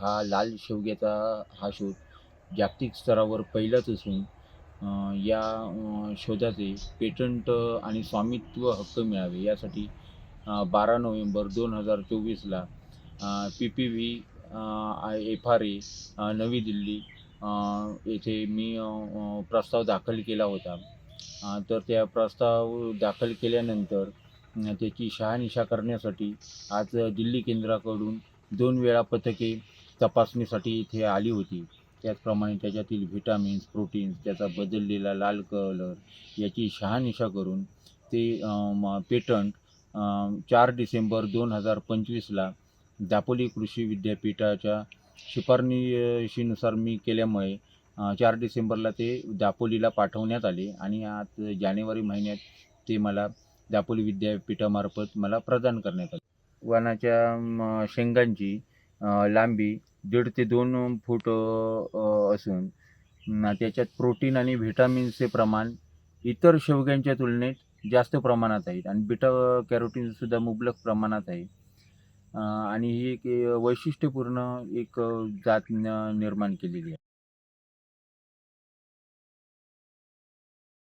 हा लाल शेवग्याचा हा शोध जागतिक स्तरावर पहिलाच असून या शोधाचे पेटंट आणि स्वामित्व हक्क मिळावे यासाठी 12 नोव्हेंबर 2024ला PPV FRA नवी दिल्ली येथे मी प्रस्ताव दाखल केला होता. तर त्या प्रस्ताव दाखल केल्यानंतर त्याची शहानिशा करण्यासाठी आज दिल्ली केंद्राकडून 2 वेळा पथके तपासणीसाठी इथे आली होती. त्याचप्रमाणे त्याच्यातील व्हिटॅमिन्स, प्रोटीन्स, त्याचा बदललेला लाल कलर याची शहानिशा करून ते पेटंट 4 डिसेंबर 2025ला दापोली कृषी विद्यापीठाच्या शिफारशीनुसार मी केल्यामुळे 4 डिसेंबरला ते दापोलीला पाठवण्यात आले आणि आज जानेवारी महिन्यात ते मला दापोली विद्यापीठामार्फत मला प्रदान करण्यात आले. वाणाच्या शेंगांची लांबी 1.5 ते 2 फूट असून त्याच्यात प्रोटीन आणि व्हिटॅमिन्सचे प्रमाण इतर शेवग्यांच्या तुलनेत जास्त प्रमाणात आहेत आणि बीटा कॅरोटीनसुद्धा मुबलक प्रमाणात आहे. आणि ही एक वैशिष्ट्यपूर्ण एक जात निर्माण केलेली आहे.